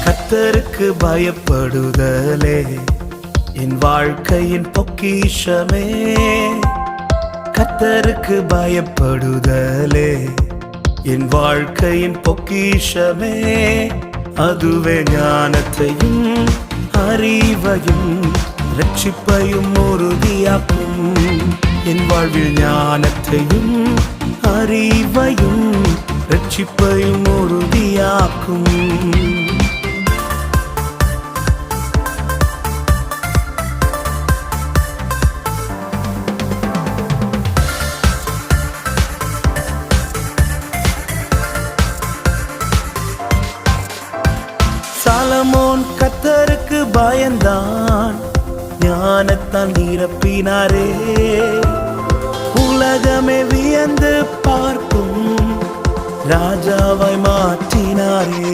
கர்த்தருக்கு பயப்படுதலே என் வாழ்க்கையின் பொக்கிஷமே. கர்த்தருக்கு பயப்படுதலே என் வாழ்க்கையின் பொக்கிஷமே. அதுவே ஞானத்தையும் அறிவையும் ரட்சிப்பையும் உறுதியாக்கும். என் வாழ்வில் ஞானத்தையும் அறிவையும் ரட்சிப்பையும் உறுதியாக்கும். சாலமோன் கர்த்தருக்கு பயந்தான், ஞானத்தால் நிரப்பினாரே. உலகமே வியந்து பார்க்கும் ராஜாவாய் மாற்றினாரே.